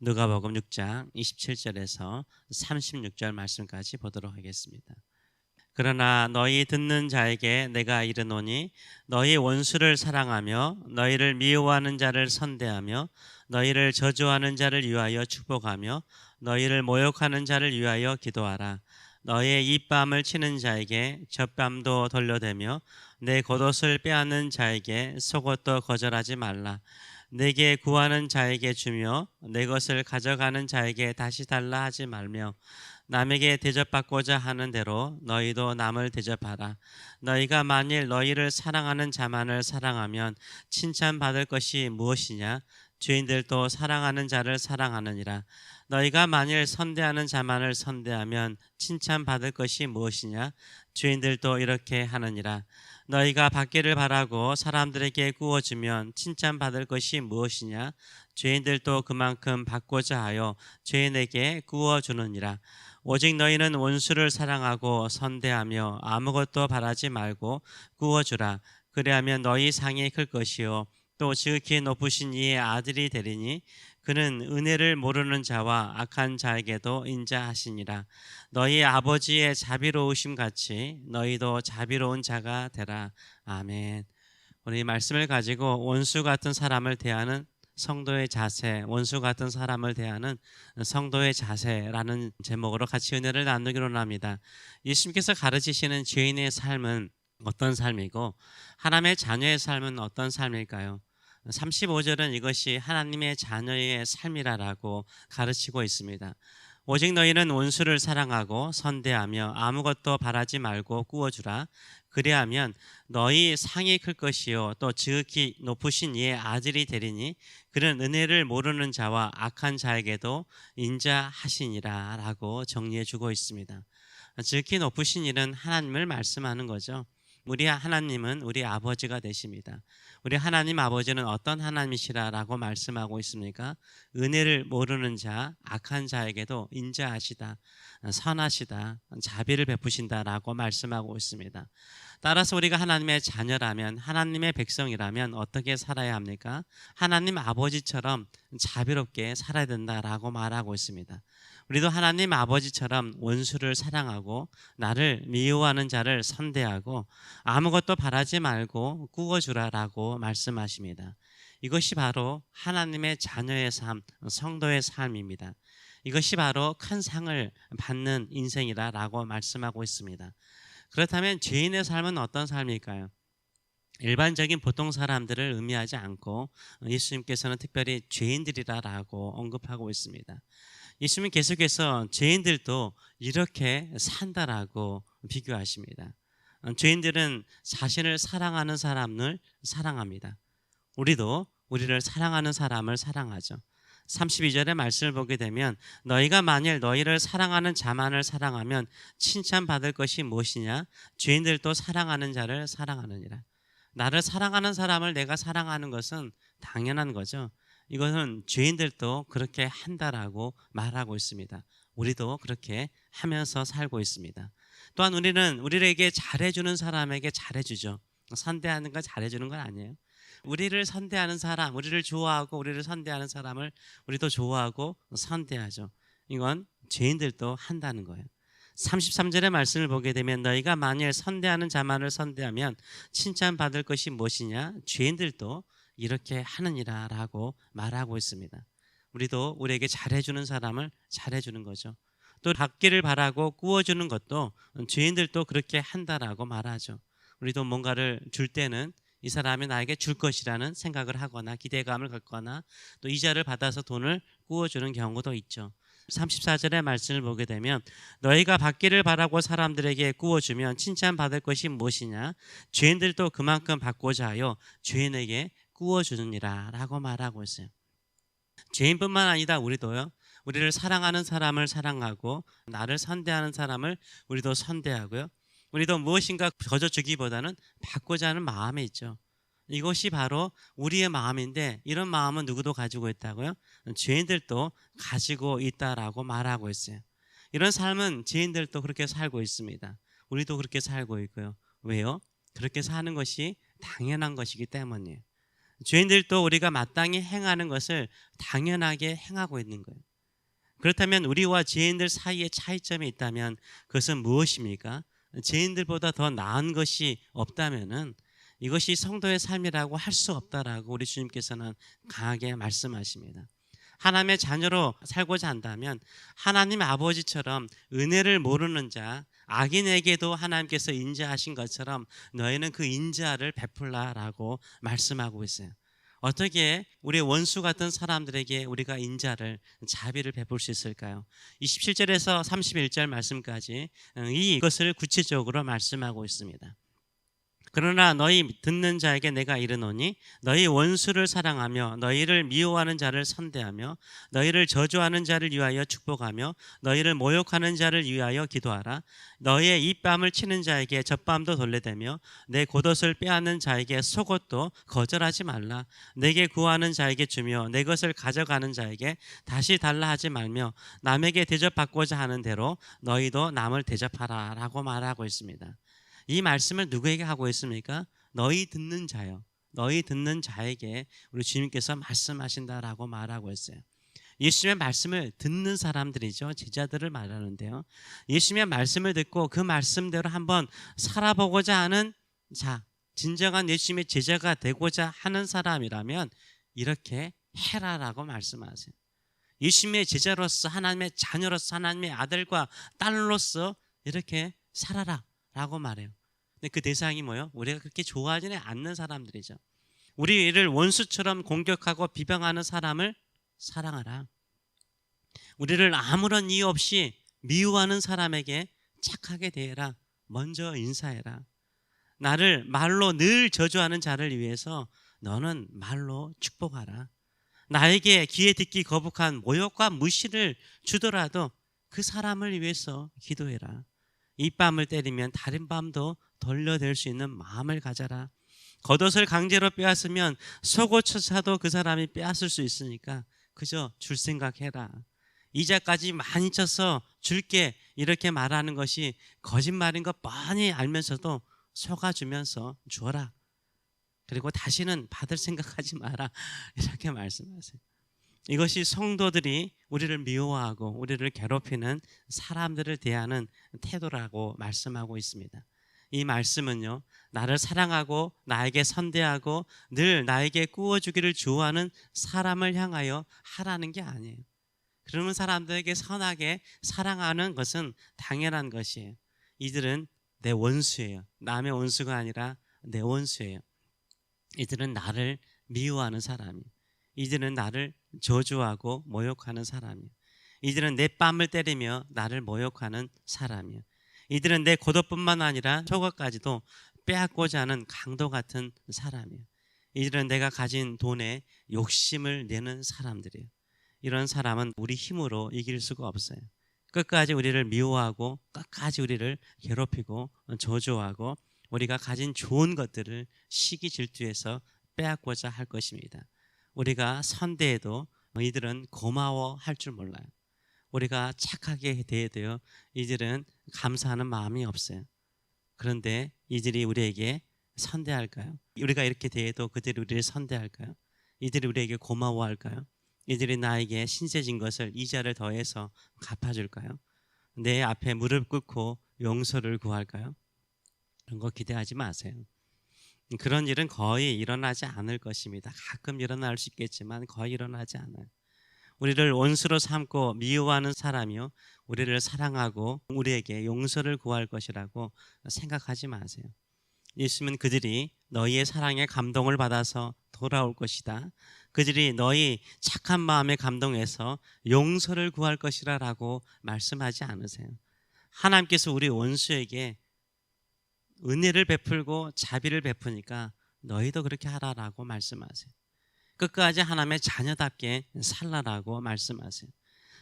누가복음 6장 27절에서 36절 말씀까지 보도록 하겠습니다. 그러나 너희 듣는 자에게 내가 이르노니 너희 원수를 사랑하며 너희를 미워하는 자를 선대하며 너희를 저주하는 자를 위하여 축복하며 너희를 모욕하는 자를 위하여 기도하라. 너희의 입밤을 치는 자에게 젖밤도 돌려대며 내 겉옷을 빼앗는 자에게 속옷도 거절하지 말라. 내게 구하는 자에게 주며 내 것을 가져가는 자에게 다시 달라 하지 말며 남에게 대접받고자 하는 대로 너희도 남을 대접하라. 너희가 만일 너희를 사랑하는 자만을 사랑하면 칭찬받을 것이 무엇이냐? 죄인들도 사랑하는 자를 사랑하느니라. 너희가 만일 선대하는 자만을 선대하면 칭찬받을 것이 무엇이냐? 죄인들도 이렇게 하느니라. 너희가 받기를 바라고 사람들에게 구워주면 칭찬받을 것이 무엇이냐? 죄인들도 그만큼 받고자 하여 죄인에게 구워주느니라. 오직 너희는 원수를 사랑하고 선대하며 아무것도 바라지 말고 구워주라. 그리하면 너희 상이 클 것이요 또 지극히 높으신 이의 아들이 되리니 그는 은혜를 모르는 자와 악한 자에게도 인자하시니라. 너희 아버지의 자비로우심 같이 너희도 자비로운 자가 되라. 아멘. 오늘 이 말씀을 가지고 원수 같은 사람을 대하는 성도의 자세, 원수 같은 사람을 대하는 성도의 자세라는 제목으로 같이 은혜를 나누기로 합니다. 예수님께서 가르치시는 죄인의 삶은 어떤 삶이고 하나님의 자녀의 삶은 어떤 삶일까요? 35절은 이것이 하나님의 자녀의 삶이라고 가르치고 있습니다. 오직 너희는 원수를 사랑하고 선대하며 아무것도 바라지 말고 구워주라. 그리하면 너희 상이 클 것이요 또 지극히 높으신 이의 아들이 되리니 그는 은혜를 모르는 자와 악한 자에게도 인자하시니라 라고 정리해 주고 있습니다. 지극히 높으신 이는 하나님을 말씀하는 거죠. 우리 하나님은 우리 아버지가 되십니다. 우리 하나님 아버지는 어떤 하나님이시라라고 말씀하고 있습니까? 은혜를 모르는 자, 악한 자에게도 인자하시다, 선하시다, 자비를 베푸신다라고 말씀하고 있습니다. 따라서 우리가 하나님의 자녀라면, 하나님의 백성이라면 어떻게 살아야 합니까? 하나님 아버지처럼 자비롭게 살아야 된다라고 말하고 있습니다. 우리도 하나님 아버지처럼 원수를 사랑하고 나를 미워하는 자를 선대하고 아무것도 바라지 말고 구워주라라고 말씀하십니다. 이것이 바로 하나님의 자녀의 삶, 성도의 삶입니다. 이것이 바로 큰 상을 받는 인생이라고 말씀하고 있습니다. 그렇다면 죄인의 삶은 어떤 삶일까요? 일반적인 보통 사람들을 의미하지 않고 예수님께서는 특별히 죄인들이라고 언급하고 있습니다. 예수님 계속해서 죄인들도 이렇게 산다라고 비교하십니다. 죄인들은 자신을 사랑하는 사람을 사랑합니다. 우리도 우리를 사랑하는 사람을 사랑하죠. 32절의 말씀을 보게 되면 너희가 만일 너희를 사랑하는 자만을 사랑하면 칭찬받을 것이 무엇이냐? 죄인들도 사랑하는 자를 사랑하느니라. 나를 사랑하는 사람을 내가 사랑하는 것은 당연한 거죠. 이것은 죄인들도 그렇게 한다라고 말하고 있습니다. 우리도 그렇게 하면서 살고 있습니다. 또한 우리는 우리에게 잘해주는 사람에게 잘해주죠. 선대하는 거 잘해주는 건 아니에요. 우리를 선대하는 사람, 우리를 좋아하고 우리를 선대하는 사람을 우리도 좋아하고 선대하죠. 이건 죄인들도 한다는 거예요. 33절의 말씀을 보게 되면 너희가 만일 선대하는 자만을 선대하면 칭찬받을 것이 무엇이냐? 죄인들도 이렇게 하느니라 라고 말하고 있습니다. 우리도 우리에게 잘해주는 사람을 잘해주는 거죠. 또 받기를 바라고 구워주는 것도 죄인들도 그렇게 한다라고 말하죠. 우리도 뭔가를 줄 때는 이 사람이 나에게 줄 것이라는 생각을 하거나 기대감을 갖거나 또 이자를 받아서 돈을 구워주는 경우도 있죠. 34절의 말씀을 보게 되면 너희가 받기를 바라고 사람들에게 구워주면 칭찬받을 것이 무엇이냐? 죄인들도 그만큼 받고자 하여 죄인에게 구워주느니라 라고 말하고 있어요. 죄인뿐만 아니다 우리도요. 우리를 사랑하는 사람을 사랑하고 나를 선대하는 사람을 우리도 선대하고요. 우리도 무엇인가 거저주기보다는 받고자 하는 마음이 있죠. 이것이 바로 우리의 마음인데 이런 마음은 누구도 가지고 있다고요? 죄인들도 가지고 있다라고 말하고 있어요. 이런 삶은 죄인들도 그렇게 살고 있습니다. 우리도 그렇게 살고 있고요. 왜요? 그렇게 사는 것이 당연한 것이기 때문이에요. 죄인들도 우리가 마땅히 행하는 것을 당연하게 행하고 있는 거예요. 그렇다면 우리와 죄인들 사이에 차이점이 있다면 그것은 무엇입니까? 죄인들보다 더 나은 것이 없다면은 이것이 성도의 삶이라고 할 수 없다라고 우리 주님께서는 강하게 말씀하십니다. 하나님의 자녀로 살고자 한다면 하나님 아버지처럼 은혜를 모르는 자, 악인에게도 하나님께서 인자하신 것처럼 너희는 그 인자를 베풀라라고 말씀하고 있어요. 어떻게 우리 원수 같은 사람들에게 우리가 인자를, 자비를 베풀 수 있을까요? 27절에서 31절 말씀까지 이것을 구체적으로 말씀하고 있습니다. 그러나 너희 듣는 자에게 내가 이르노니 너희 원수를 사랑하며 너희를 미워하는 자를 선대하며 너희를 저주하는 자를 위하여 축복하며 너희를 모욕하는 자를 위하여 기도하라. 너희의 입밤을 치는 자에게 젖밤도 돌려대며 내 겉옷을 빼앗는 자에게 속옷도 거절하지 말라. 내게 구하는 자에게 주며 내 것을 가져가는 자에게 다시 달라 하지 말며 남에게 대접받고자 하는 대로 너희도 남을 대접하라 라고 말하고 있습니다. 이 말씀을 누구에게 하고 있습니까? 너희 듣는 자요. 너희 듣는 자에게 우리 주님께서 말씀하신다라고 말하고 있어요. 예수님의 말씀을 듣는 사람들이죠. 제자들을 말하는데요. 예수님의 말씀을 듣고 그 말씀대로 한번 살아보고자 하는 자, 진정한 예수님의 제자가 되고자 하는 사람이라면 이렇게 해라라고 말씀하세요. 예수님의 제자로서, 하나님의 자녀로서, 하나님의 아들과 딸로서 이렇게 살아라 라고 말해요. 근데 그 대상이 뭐예요? 우리가 그렇게 좋아하지는 않는 사람들이죠. 우리를 원수처럼 공격하고 비방하는 사람을 사랑하라. 우리를 아무런 이유 없이 미워하는 사람에게 착하게 대해라. 먼저 인사해라. 나를 말로 늘 저주하는 자를 위해서 너는 말로 축복하라. 나에게 귀에 듣기 거북한 모욕과 무시를 주더라도 그 사람을 위해서 기도해라. 이 밤을 때리면 다른 밤도 돌려댈 수 있는 마음을 가져라. 겉옷을 강제로 빼앗으면 속옷조차도 그 사람이 빼앗을 수 있으니까 그저 줄 생각해라. 이자까지 많이 쳐서 줄게 이렇게 말하는 것이 거짓말인 것 뻔히 알면서도 속아주면서 줘라. 그리고 다시는 받을 생각하지 마라. 이렇게 말씀하세요. 이것이 성도들이 우리를 미워하고 우리를 괴롭히는 사람들을 대하는 태도라고 말씀하고 있습니다. 이 말씀은요, 나를 사랑하고 나에게 선대하고 늘 나에게 꾸어주기를 좋아하는 사람을 향하여 하라는 게 아니에요. 그러는 사람들에게 선하게 사랑하는 것은 당연한 것이에요. 이들은 내 원수예요. 남의 원수가 아니라 내 원수예요. 이들은 나를 미워하는 사람이에요. 이들은 나를 저주하고 모욕하는 사람이에요. 이들은 내 뺨을 때리며 나를 모욕하는 사람이에요. 이들은 내 겉옷뿐만 아니라 속옷까지도 빼앗고자 하는 강도 같은 사람이에요. 이들은 내가 가진 돈에 욕심을 내는 사람들이에요. 이런 사람은 우리 힘으로 이길 수가 없어요. 끝까지 우리를 미워하고 끝까지 우리를 괴롭히고 저주하고 우리가 가진 좋은 것들을 시기 질투해서 빼앗고자 할 것입니다. 우리가 선대해도 이들은 고마워할 줄 몰라요. 우리가 착하게 대해도요, 이들은 감사하는 마음이 없어요. 그런데 이들이 우리에게 선대할까요? 우리가 이렇게 대해도 그들이 우리를 선대할까요? 이들이 우리에게 고마워할까요? 이들이 나에게 신세진 것을 이자를 더해서 갚아줄까요? 내 앞에 무릎 꿇고 용서를 구할까요? 그런 거 기대하지 마세요. 그런 일은 거의 일어나지 않을 것입니다. 가끔 일어날 수 있겠지만 거의 일어나지 않아요. 우리를 원수로 삼고 미워하는 사람이요, 우리를 사랑하고 우리에게 용서를 구할 것이라고 생각하지 마세요. 예수님은 그들이 너희의 사랑에 감동을 받아서 돌아올 것이다. 그들이 너희 착한 마음에 감동해서 용서를 구할 것이라 라고 말씀하지 않으세요. 하나님께서 우리 원수에게 은혜를 베풀고 자비를 베푸니까 너희도 그렇게 하라라고 말씀하세요. 끝까지 하나님의 자녀답게 살라라고 말씀하세요.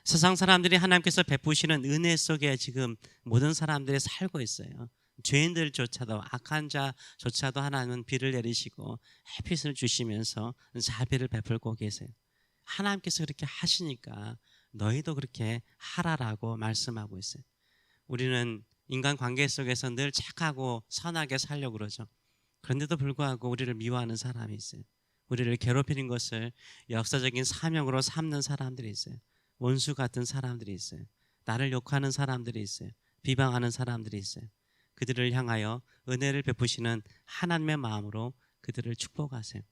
세상 사람들이 하나님께서 베푸시는 은혜 속에 지금 모든 사람들이 살고 있어요. 죄인들조차도, 악한 자조차도 하나님은 비를 내리시고 햇빛을 주시면서 자비를 베풀고 계세요. 하나님께서 그렇게 하시니까 너희도 그렇게 하라라고 말씀하고 있어요. 우리는 인간 관계 속에서 늘 착하고 선하게 살려고 그러죠. 그런데도 불구하고 우리를 미워하는 사람이 있어요. 우리를 괴롭히는 것을 역사적인 사명으로 삼는 사람들이 있어요. 원수 같은 사람들이 있어요. 나를 욕하는 사람들이 있어요. 비방하는 사람들이 있어요. 그들을 향하여 은혜를 베푸시는 하나님의 마음으로 그들을 축복하세요.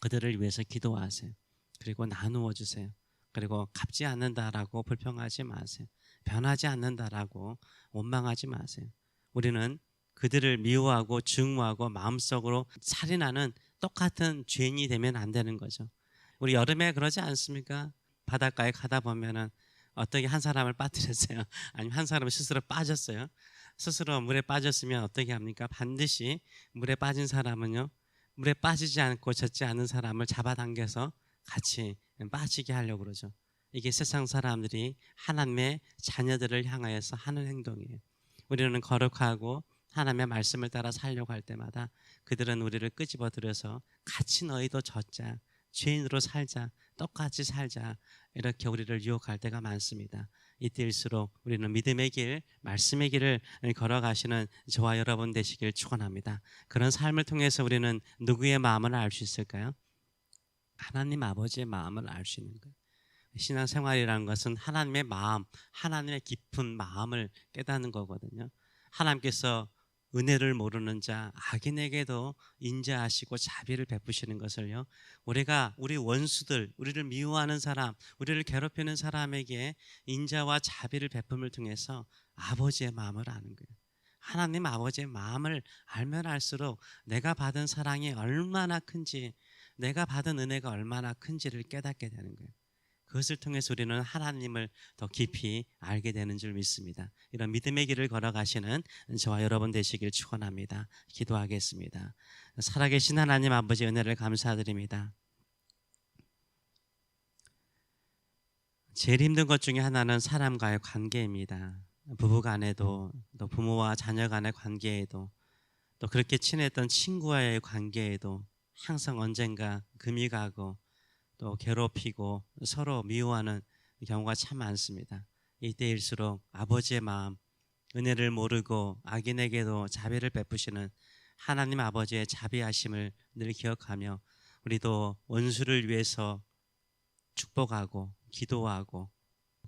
그들을 위해서 기도하세요. 그리고 나누어 주세요. 그리고 갚지 않는다라고 불평하지 마세요. 변하지 않는다라고 원망하지 마세요. 우리는 그들을 미워하고 증오하고 마음속으로 살인하는 똑같은 죄인이 되면 안 되는 거죠. 우리 여름에 그러지 않습니까? 바닷가에 가다 보면은 어떻게 한 사람을 빠뜨렸어요. 아니면 한 사람은 스스로 빠졌어요. 스스로 물에 빠졌으면 어떻게 합니까? 반드시 물에 빠진 사람은요, 물에 빠지지 않고 젖지 않는 사람을 잡아당겨서 같이 빠지게 하려고 그러죠. 이게 세상 사람들이 하나님의 자녀들을 향하여서 하는 행동이에요. 우리는 거룩하고 하나님의 말씀을 따라 살려고 할 때마다 그들은 우리를 끄집어들여서 같이 너희도 젖자, 죄인으로 살자, 똑같이 살자, 이렇게 우리를 유혹할 때가 많습니다. 이때일수록 우리는 믿음의 길, 말씀의 길을 걸어가시는 저와 여러분 되시길 축원합니다. 그런 삶을 통해서 우리는 누구의 마음을 알 수 있을까요? 하나님 아버지의 마음을 알 수 있는 거예요. 신앙생활이라는 것은 하나님의 마음, 하나님의 깊은 마음을 깨닫는 거거든요. 하나님께서 은혜를 모르는 자, 악인에게도 인자하시고 자비를 베푸시는 것을요, 우리가 우리 원수들, 우리를 미워하는 사람, 우리를 괴롭히는 사람에게 인자와 자비를 베품을 통해서 아버지의 마음을 아는 거예요. 하나님 아버지의 마음을 알면 알수록 내가 받은 사랑이 얼마나 큰지, 내가 받은 은혜가 얼마나 큰지를 깨닫게 되는 거예요. 그것을 통해서 우리는 하나님을 더 깊이 알게 되는 줄 믿습니다. 이런 믿음의 길을 걸어가시는 저와 여러분 되시길 축원합니다. 기도하겠습니다. 살아계신 하나님 아버지 은혜를 감사드립니다. 제일 힘든 것 중에 하나는 사람과의 관계입니다. 부부 간에도, 또 부모와 자녀 간의 관계에도, 또 그렇게 친했던 친구와의 관계에도 항상 언젠가 금이 가고 또 괴롭히고 서로 미워하는 경우가 참 많습니다. 이때일수록 아버지의 마음, 은혜를 모르고 악인에게도 자비를 베푸시는 하나님 아버지의 자비하심을 늘 기억하며 우리도 원수를 위해서 축복하고 기도하고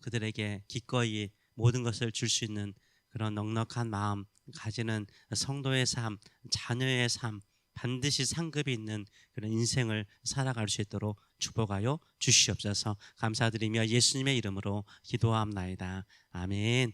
그들에게 기꺼이 모든 것을 줄 수 있는 그런 넉넉한 마음 가지는 성도의 삶, 자녀의 삶, 반드시 상급이 있는 그런 인생을 살아갈 수 있도록 축복하여 주시옵소서. 감사드리며 예수님의 이름으로 기도함나이다. 아멘.